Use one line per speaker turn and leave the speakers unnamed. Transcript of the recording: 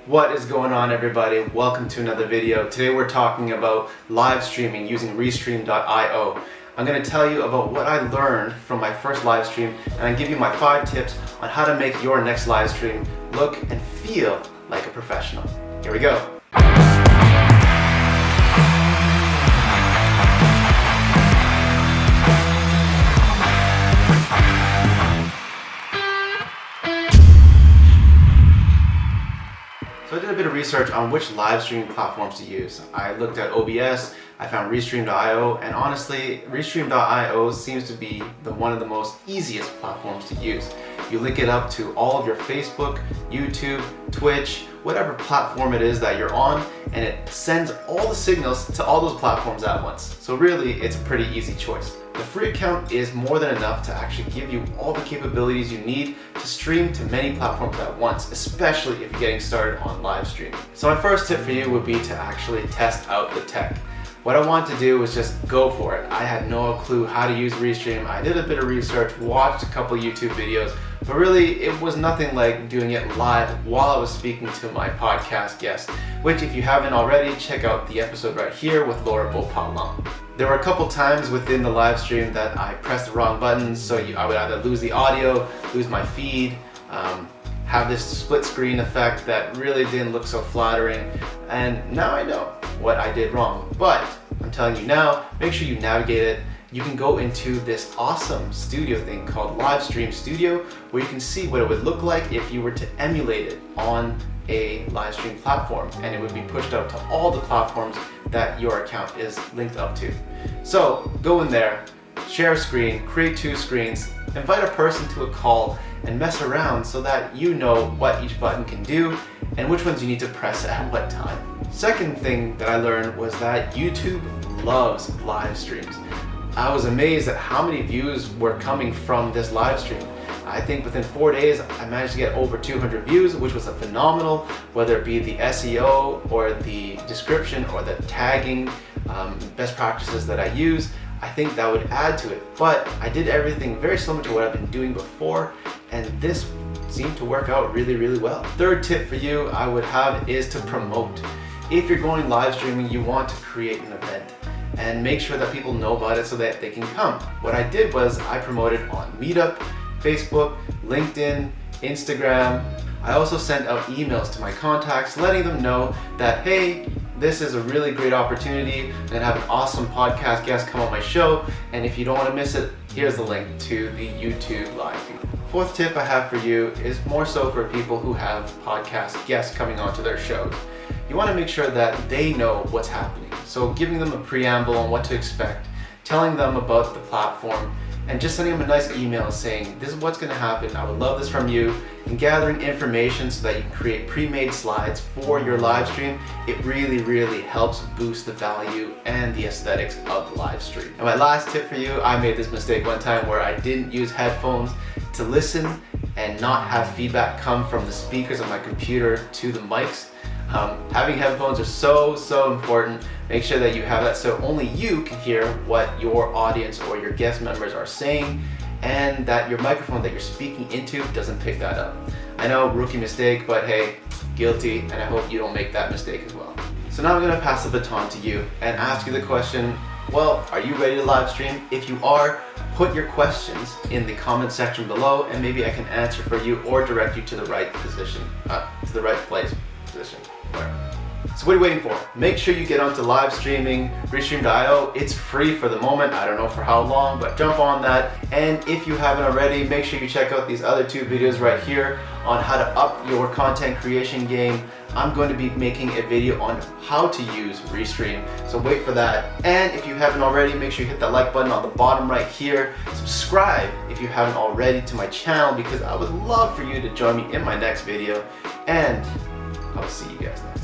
What is going on, everybody? Welcome to another video. Today we're talking about live streaming using Restream.io. I'm going to tell you about what I learned from my first live stream, and I give you my 5 tips on how to make your next live stream look and feel like a professional. Here we go. So I did a bit of research on which live streaming platforms to use. I looked at OBS, I found Restream.io, and honestly, Restream.io seems to be one of the most easiest platforms to use. You link it up to all of your Facebook, YouTube, Twitch, whatever platform it is that you're on, and it sends all the signals to all those platforms at once. So really, it's a pretty easy choice. The free account is more than enough to actually give you all the capabilities you need to stream to many platforms at once, especially if you're getting started on live streaming. So my first tip for you would be to actually test out the tech. What I wanted to do was just go for it. I had no clue how to use Restream. I did a bit of research, watched a couple YouTube videos, but really it was nothing like doing it live while I was speaking to my podcast guest, which if you haven't already, check out the episode right here with Laura Beauparlant. There were a couple times within the live stream that I pressed the wrong buttons, so I would either lose the audio, lose my feed, have this split screen effect that really didn't look so flattering, and now I know what I did wrong. But I'm telling you now, make sure you navigate it. You can go into this awesome studio thing called Live Stream Studio, where you can see what it would look like if you were to emulate it on a live stream platform, and it would be pushed out to all the platforms that your account is linked up to. So go in there, share a screen, create 2 screens, invite a person to a call, and mess around so that you know what each button can do and which ones you need to press at what time. Second thing that I learned was that YouTube loves live streams. I was amazed at how many views were coming from this live stream. I think within 4 days, I managed to get over 200 views, which was a phenomenal, whether it be the SEO or the description or the tagging best practices that I use. I think that would add to it, but I did everything very similar to what I've been doing before, and this seemed to work out really, really well. Third tip for you I would have is to promote. If you're going live streaming, you want to create an event and make sure that people know about it so that they can come. What I did was I promoted on Meetup, Facebook, LinkedIn, Instagram. I also sent out emails to my contacts letting them know that, hey, this is a really great opportunity. I'm gonna have an awesome podcast guest come on my show, and if you don't want to miss it, here's the link to the YouTube live feed. Fourth tip I have for you is more so for people who have podcast guests coming onto their shows. You want to make sure that they know what's happening. So giving them a preamble on what to expect, telling them about the platform, and just sending them a nice email saying, this is what's going to happen, I would love this from you, and gathering information so that you can create pre-made slides for your live stream. It really, really helps boost the value and the aesthetics of the live stream. And my last tip for you, I made this mistake one time where I didn't use headphones to listen and not have feedback come from the speakers on my computer to the mics. Having headphones are so important. Make sure that you have that so only you can hear what your audience or your guest members are saying, and that your microphone that you're speaking into doesn't pick that up. I know, rookie mistake, but hey, guilty, and I hope you don't make that mistake as well. So now I'm going to pass the baton to you and ask you the question, well, are you ready to live stream? If you are, put your questions in the comment section below, and maybe I can answer for you or direct you to the right position, to the right place, position, whatever. So what are you waiting for? Make sure you get onto live streaming, Restream.io. It's free for the moment. I don't know for how long, but jump on that. And if you haven't already, make sure you check out these other 2 videos right here on how to up your content creation game. I'm going to be making a video on how to use Restream, so wait for that. And if you haven't already, make sure you hit that like button on the bottom right here. Subscribe if you haven't already to my channel, because I would love for you to join me in my next video. And I will see you guys next time.